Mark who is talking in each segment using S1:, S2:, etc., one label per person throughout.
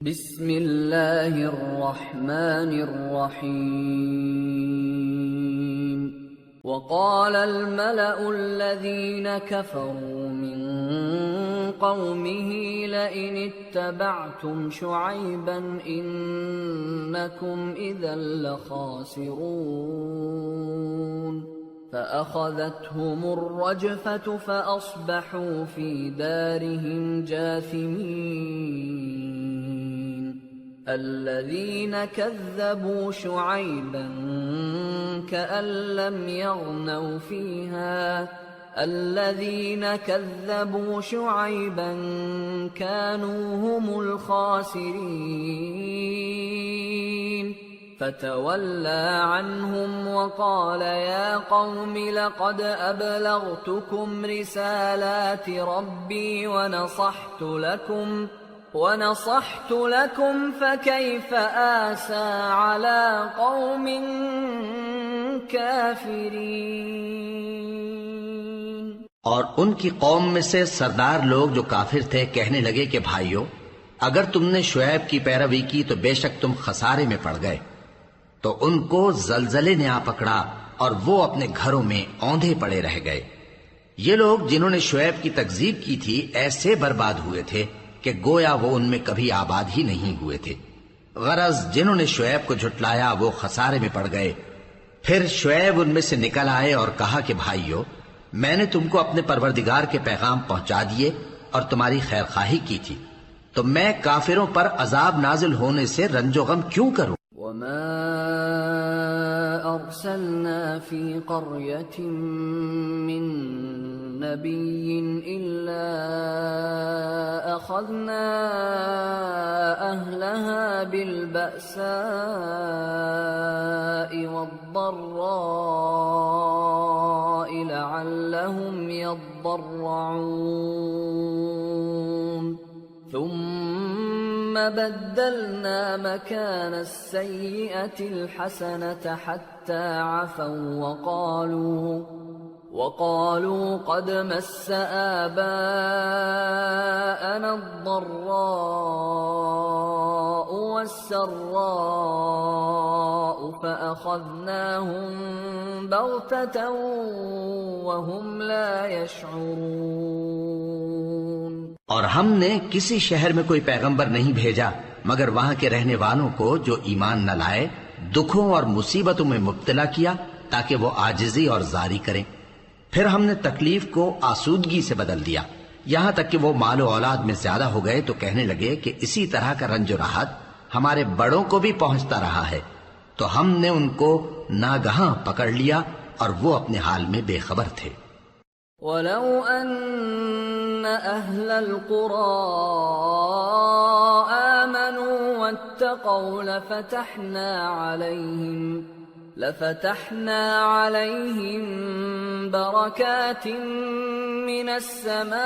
S1: بسم اللہ الرحمن الرحیم وقال الملأ الذين كفروا من قومه لئن اتبعتم شعيبا إنكم إذا لخاسرون فأخذتهم الرجفة فأصبحوا في دارهم جاثمين الذين كذبوا شعيبا كأن لم يغنوا فيها الذين كذبوا شعيبا كانوا هم الخاسرين فتولى عنهم وقال يا قوم لقد أبلغتكم رسالات ربي ونصحت لكم فكيف آسى على قوم كافرين۔
S2: اور ان کی قوم میں سے سردار لوگ جو کافر تھے کہنے لگے کہ بھائیو اگر تم نے شعیب کی پیروی کی تو بے شک تم خسارے میں پڑ گئے۔ تو ان کو زلزلے نے آ پکڑا اور وہ اپنے گھروں میں اوندھے پڑے رہ گئے۔ یہ لوگ جنہوں نے شعیب کی تکذیب کی تھی ایسے برباد ہوئے تھے کہ گویا وہ ان میں کبھی آباد ہی نہیں ہوئے تھے۔ غرض جنہوں نے شعیب کو جھٹلایا وہ خسارے میں پڑ گئے۔ پھر شعیب ان میں سے نکل آئے اور کہا کہ بھائیو میں نے تم کو اپنے پروردگار کے پیغام پہنچا دیے اور تمہاری خیر خواہی کی تھی، تو میں کافروں پر عذاب نازل ہونے سے رنج و غم کیوں کروں؟
S1: وما أرسلنا في قرية من نبي إلا أخذنا أهلها بالبأساء والضراء لعلهم يضرعون ثم بدلنا مكان السيئة الحسنة حتى عفوا وقالوا قد مس آباءنا الضراء والسراء فأخذناهم بغتة وهم لا يشعرون۔
S2: اور ہم نے کسی شہر میں کوئی پیغمبر نہیں بھیجا مگر وہاں کے رہنے والوں کو جو ایمان نہ لائے دکھوں اور مصیبتوں میں مبتلا کیا تاکہ وہ عاجزی اور زاری کریں۔ پھر ہم نے تکلیف کو آسودگی سے بدل دیا یہاں تک کہ وہ مال و اولاد میں زیادہ ہو گئے تو کہنے لگے کہ اسی طرح کا رنج و راحت ہمارے بڑوں کو بھی پہنچتا رہا ہے، تو ہم نے ان کو ناگہاں پکڑ لیا اور وہ اپنے حال میں بے خبر تھے۔
S1: وَلَوْ أَنَّ أَهْلَ الْقُرَىٰ آمَنُوا وَاتَّقَوْا لَفَتَحْنَا عَلَيْهِمْ بَرَكَاتٍ مِّنَ السَّمَاءِ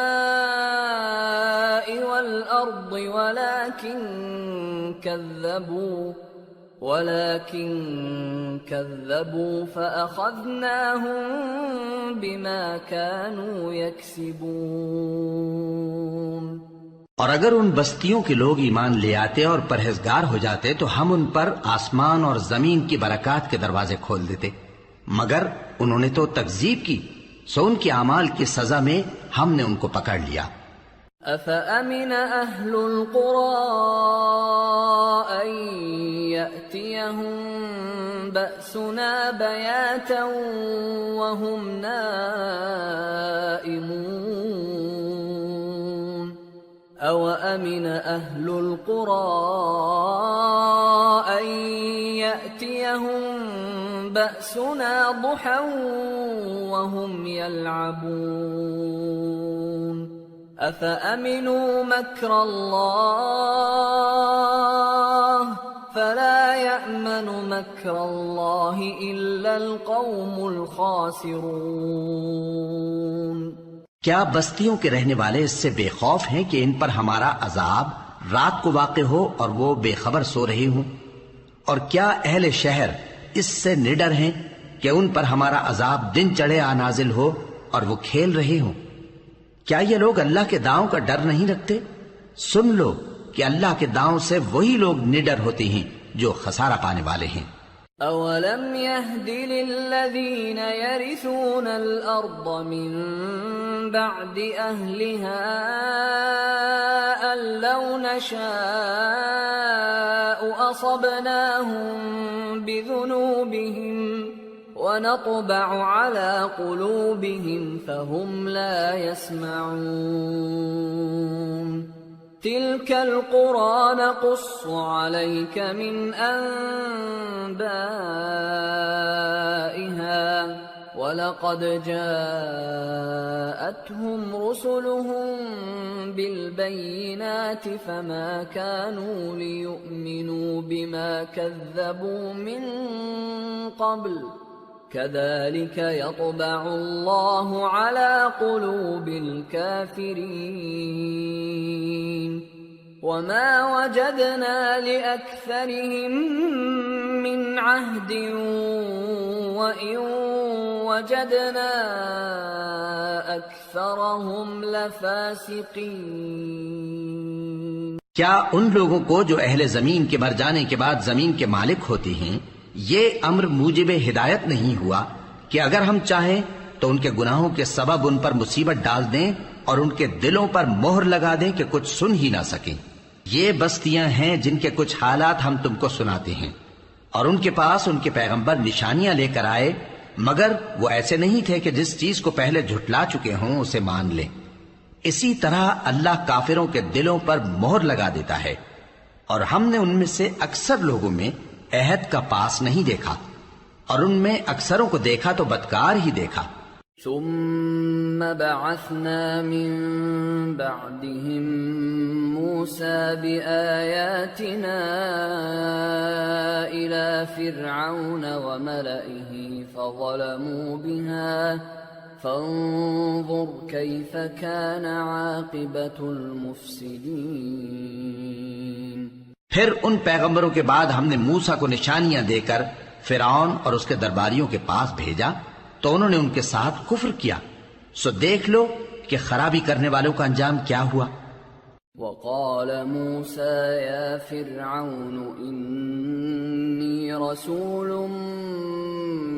S1: وَالْأَرْضِ ولكن كذبوا فأخذناهم بما كانوا يكسبون۔
S2: اور اگر ان بستیوں کے لوگ ایمان لے آتے اور پرہیزگار ہو جاتے تو ہم ان پر آسمان اور زمین کی برکات کے دروازے کھول دیتے، مگر انہوں نے تو تکذیب کی، سو ان کے اعمال کی سزا میں ہم نے ان کو پکڑ لیا۔
S1: أَفَأَمِنَ أَهْلُ الْقُرَىٰ أَن يَأْتِيَهُم بَأْسُنَا بَيَاتًا وَهُمْ نَائِمُونَ أَوَأَمِنَ أَهْلُ الْقُرَىٰ أَن يَأْتِيَهُم بَأْسُنَا ضُحًى وَهُمْ يَلْعَبُونَ أَفَأَمِنُوا مَكْرَ اللَّهِ فَلَا يَأْمَنُ مَكْرَ اللَّهِ إِلَّا الْقَوْمُ الْخَاسِرُونَ۔
S2: کیا بستیوں کے رہنے والے اس سے بے خوف ہیں کہ ان پر ہمارا عذاب رات کو واقع ہو اور وہ بے خبر سو رہے ہوں؟ اور کیا اہل شہر اس سے نڈر ہیں کہ ان پر ہمارا عذاب دن چڑھے آ نازل ہو اور وہ کھیل رہے ہوں؟ کیا یہ لوگ اللہ کے داؤں کا ڈر نہیں رکھتے؟ سن لو کہ اللہ کے داؤں سے وہی لوگ نڈر ہوتے ہیں جو خسارہ پانے والے ہیں۔
S1: أَوَلَمْ يَهْدِ لِلَّذِينَ يَرِثُونَ الْأَرْضَ مِنْ بَعْدِ أَهْلِهَا أَنْ لَوْ نَشَاءُ أَصَبْنَاهُمْ بِذُنُوبِهِمْ وَنَطْبَعُ عَلَى قُلُوبِهِمْ فَهُمْ لَا يَسْمَعُونَ تِلْكَ الْقُرَى نَقُصُّ عَلَيْكَ مِنْ أَنْبَائِهَا وَلَقَدْ جَاءَتْهُمْ رُسُلُهُم بِالْبَيِّنَاتِ فَمَا كَانُوا لِيُؤْمِنُوا بِمَا كَذَّبُوا مِنْ قَبْلُ كَذَلِكَ يَطْبَعُ اللَّهُ عَلَى قُلُوبِ الْكَافِرِينَ وَمَا وَجَدْنَا لِأَكْثَرِهِمْ مِنْ عَهْدٍ وَإِنْ وَجَدْنَا أَكْثَرَهُمْ لَفَاسِقِينَ۔
S2: کیا ان لوگوں کو جو اہل زمین کے مر جانے کے بعد زمین کے مالک ہوتے ہیں یہ امر موجب ہدایت نہیں ہوا کہ اگر ہم چاہیں تو ان کے گناہوں کے سبب ان پر مصیبت ڈال دیں اور ان کے دلوں پر مہر لگا دیں کہ کچھ سن ہی نہ سکیں؟ یہ بستیاں ہیں جن کے کچھ حالات ہم تم کو سناتے ہیں، اور ان کے پاس ان کے پیغمبر نشانیاں لے کر آئے، مگر وہ ایسے نہیں تھے کہ جس چیز کو پہلے جھٹلا چکے ہوں اسے مان لیں۔ اسی طرح اللہ کافروں کے دلوں پر مہر لگا دیتا ہے، اور ہم نے ان میں سے اکثر لوگوں میں عہد کا پاس نہیں دیکھا، اور ان میں اکثروں کو دیکھا تو بدکار ہی دیکھا۔
S1: ثم بعثنا من بعدهم موسى بآياتنا إلى فرعون وملئه فظلموا بها فانظر كيف كان عاقبة المفسدين۔
S2: پھر ان پیغمبروں کے بعد ہم نے موسیٰ کو نشانیاں دے کر فرعون اور اس کے درباریوں کے پاس بھیجا تو انہوں نے ان کے ساتھ کفر کیا، سو دیکھ لو کہ خرابی کرنے والوں کا انجام کیا ہوا۔
S1: وقال موسى يا فرعون إني رسول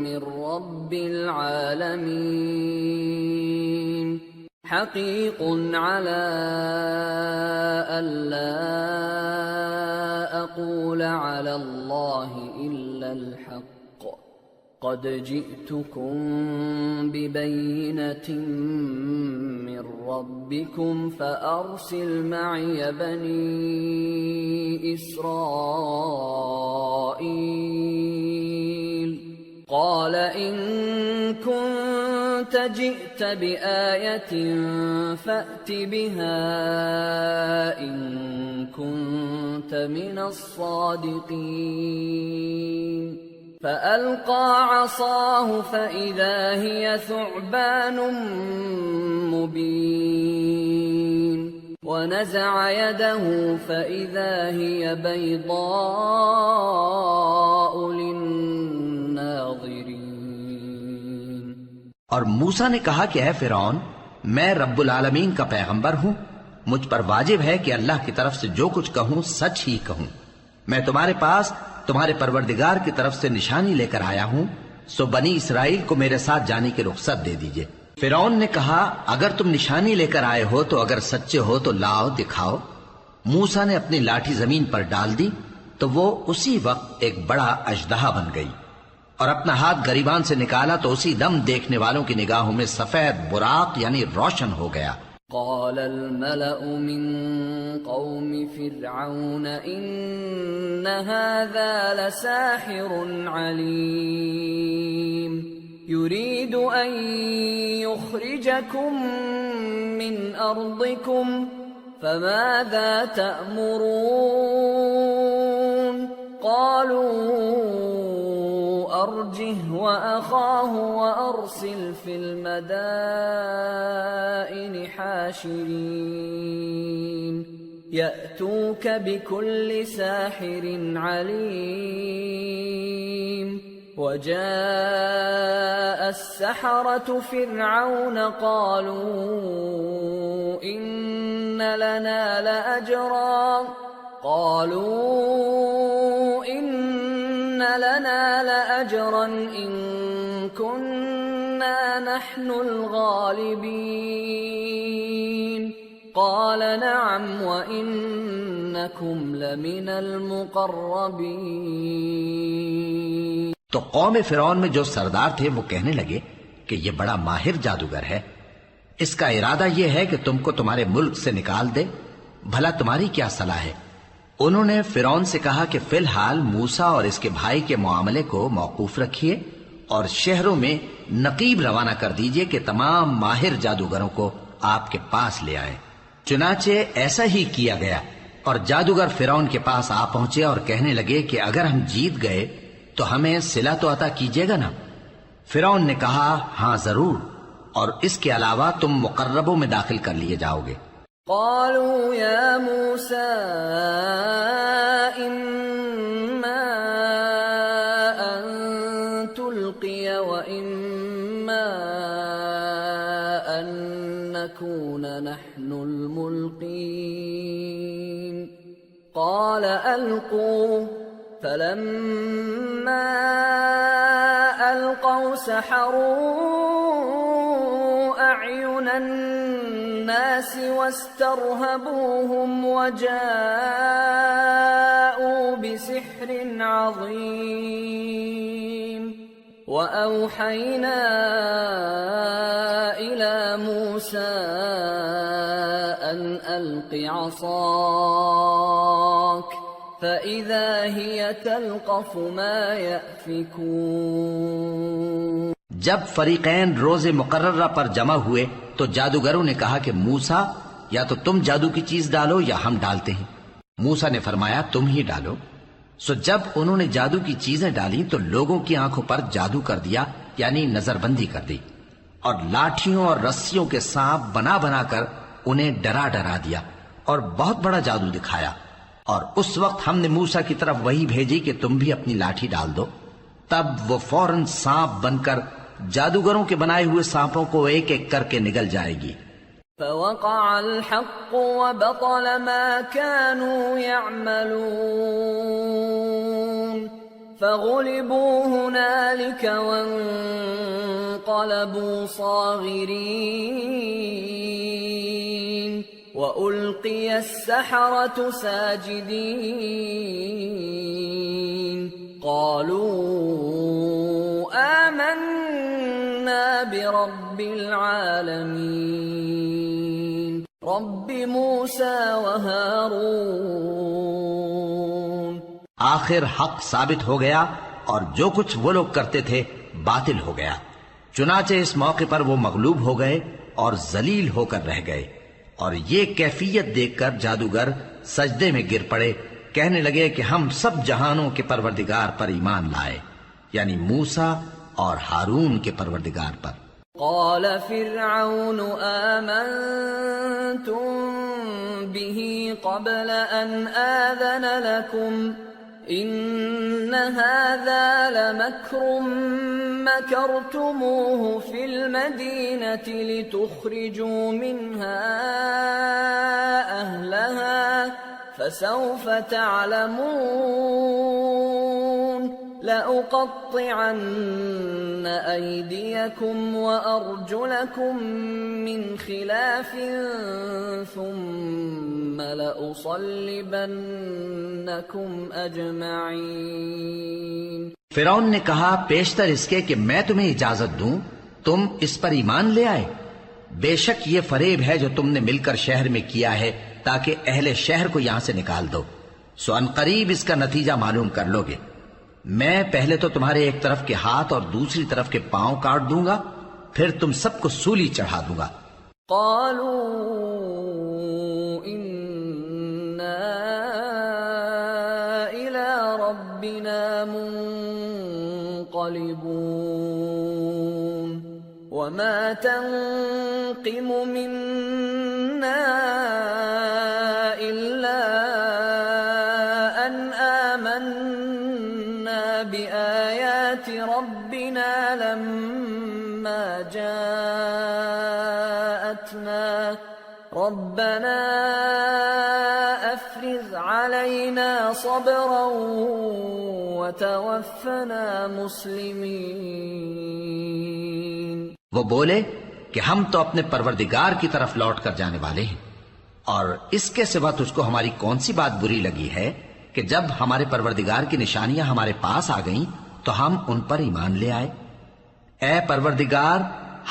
S1: من رب العالمين حقيق على ألا أقول على الله إلا الحق قد جئتكم ببينة من ربكم فأرسل معي بني إسرائيل قال إن كنت جئت بآية فأت بها إن كنت من الصادقين فألقى عصاه فإذا هي ثعبان مبين ونزع يده فإذا هي بيضاء للناظرين۔
S2: اور موسیٰ نے کہا کہ اے فرعون، میں رب العالمین کا پیغمبر ہوں، مجھ پر واجب ہے کہ اللہ کی طرف سے جو کچھ کہوں سچ ہی کہوں۔ میں تمہارے پاس تمہارے پروردگار کی طرف سے نشانی لے کر آیا ہوں، سو بنی اسرائیل کو میرے ساتھ جانے کی رخصت دے دیجئے۔ فرعون نے کہا اگر تم نشانی لے کر آئے ہو تو اگر سچے ہو تو لاؤ دکھاؤ۔ موسیٰ نے اپنی لاٹھی زمین پر ڈال دی تو وہ اسی وقت ایک بڑا اژدہا بن گئی، اور اپنا ہاتھ گریبان سے نکالا تو اسی دم دیکھنے والوں کی نگاہوں میں سفید براق یعنی روشن ہو گیا۔
S1: قال الملأ من قوم فرعون إن هذا لساحر عليم يريد أن يخرجكم من أرضكم فماذا تأمرون قالوا أرجه وأخاه وأرسل في المدائن حاشرين يأتوك بكل ساحر عليم وجاء السحرة فرعون قالوا إن لنا لأجرا قالوا إن لنا لأجرا إن كنا نحن الغالبين قال نعم وإنكم لمن المقربين.
S2: تو قوم فرعون میں جو سردار تھے وہ کہنے لگے کہ یہ بڑا ماہر جادوگر ہے، اس کا ارادہ یہ ہے کہ تم کو تمہارے ملک سے نکال دے، بھلا تمہاری کیا صلاح ہے؟ انہوں نے فرعون سے کہا کہ فی الحال موسیٰ اور اس کے بھائی کے معاملے کو موقوف رکھیے اور شہروں میں نقیب روانہ کر دیجئے کہ تمام ماہر جادوگروں کو آپ کے پاس لے آئے. چنانچہ ایسا ہی کیا گیا اور جادوگر فرعون کے پاس آ پہنچے اور کہنے لگے کہ اگر ہم جیت گئے تو ہمیں صلہ تو عطا کیجیے گا نا؟ فرعون نے کہا ہاں ضرور، اور اس کے علاوہ تم مقربوں میں داخل کر لیے جاؤ گے.
S1: قالوا يا موسى إما أن تلقي وإما أن نكون نحن الملقين قال ألقوا فلما ألقوا سحروا أعين الناس واسترهبوهم وجاءوا بسحر عظيم وأوحينا إلى موسى أن ألق عصاك فإذا هي تلقف ما يأفكون.
S2: جب فریقین روز مقررہ پر جمع ہوئے تو جادوگروں نے کہا کہ موسیٰ یا تو تم جادو کی چیز ڈالو یا ہم ڈالتے ہیں. موسیٰ نے فرمایا تم ہی ڈالو. سو جب انہوں نے جادو کی چیزیں ڈالی تو لوگوں کی آنکھوں پر جادو کر دیا، یعنی نظر بندی کر دی، اور لاٹھیوں اور رسیوں کے سانپ بنا بنا کر انہیں ڈرا ڈرا دیا اور بہت بڑا جادو دکھایا. اور اس وقت ہم نے موسیٰ کی طرف وہی بھیجی کہ تم بھی اپنی لاٹھی ڈال دو. تب وہ فوراً سانپ بن کر جادوگروں کے بنائے ہوئے سانپوں کو ایک ایک کر کے نگل جائے گی.
S1: فوقع الحق وبطل ما كانوا يعملون فغلبوا هنالك وانقلبوا صاغرين وألقي السحرة ساجدين قالوا آمنا برب العالمين رب موسى وهارون.
S2: آخر حق ثابت ہو گیا اور جو کچھ وہ لوگ کرتے تھے باطل ہو گیا. چنانچہ اس موقع پر وہ مغلوب ہو گئے اور ذلیل ہو کر رہ گئے. اور یہ کیفیت دیکھ کر جادوگر سجدے میں گر پڑے، کہنے لگے کہ ہم سب جہانوں کے پروردگار پر ایمان لائے، یعنی موسیٰ اور ہارون کے پروردگار پر.
S1: قال فرعون آمنتم به قبل أن آذن لكم إن هذا لمكر مكرتموه في المدينة لتخرجوا منها أهلها فسوف تعلمون لأقطعن أيديكم وأرجلكم من خلاف ثم لأصلبنكم أجمعين.
S2: فرعون نے کہا پیشتر اس کے کہ میں تمہیں اجازت دوں تم اس پر ایمان لے آئے. بے شک یہ فریب ہے جو تم نے مل کر شہر میں کیا ہے تاکہ اہل شہر کو یہاں سے نکال دو. سو ان قریب اس کا نتیجہ معلوم کر لو گے. میں پہلے تو تمہارے ایک طرف کے ہاتھ اور دوسری طرف کے پاؤں کاٹ دوں گا، پھر تم سب کو سولی چڑھا دوں گا.
S1: قالوا إنا إلى ربنا منقلبون وما تنقم منا إلا أن آمنا بآيات ربنا لما جاءتنا ربنا أفرغ علينا علينا صبرا وتوفنا مسلمين.
S2: وہ بولے کہ ہم تو اپنے پروردگار کی طرف لوٹ کر جانے والے ہیں، اور اس کے سوا تجھ کو ہماری کون سی بات بری لگی ہے کہ جب ہمارے پروردگار کی نشانیاں ہمارے پاس آ گئیں تو ہم ان پر ایمان لے آئے. اے پروردگار،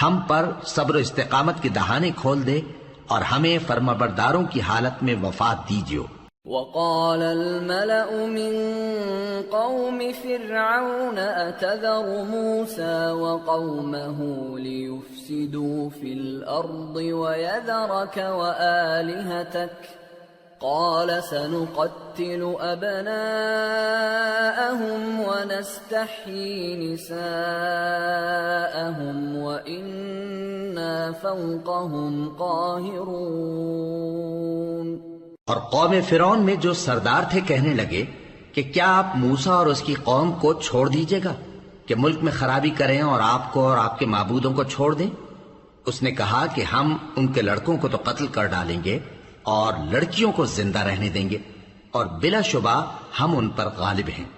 S2: ہم پر صبر و استقامت کی دہانے کھول دے اور ہمیں فرمانبرداروں کی حالت میں وفات دیجیو.
S1: وقال الملأ من قوم فرعون أتذر موسى وقومه ليفسدوا في الأرض ويذرك وآلهتك قال سنقتل أبناءهم ونستحيي نساءهم وإنا فوقهم قاهرون.
S2: اور قوم فرعون میں جو سردار تھے کہنے لگے کہ کیا آپ موسیٰ اور اس کی قوم کو چھوڑ دیجیے گا کہ ملک میں خرابی کریں اور آپ کو اور آپ کے معبودوں کو چھوڑ دیں؟ اس نے کہا کہ ہم ان کے لڑکوں کو تو قتل کر ڈالیں گے اور لڑکیوں کو زندہ رہنے دیں گے، اور بلا شبہ ہم ان پر غالب ہیں.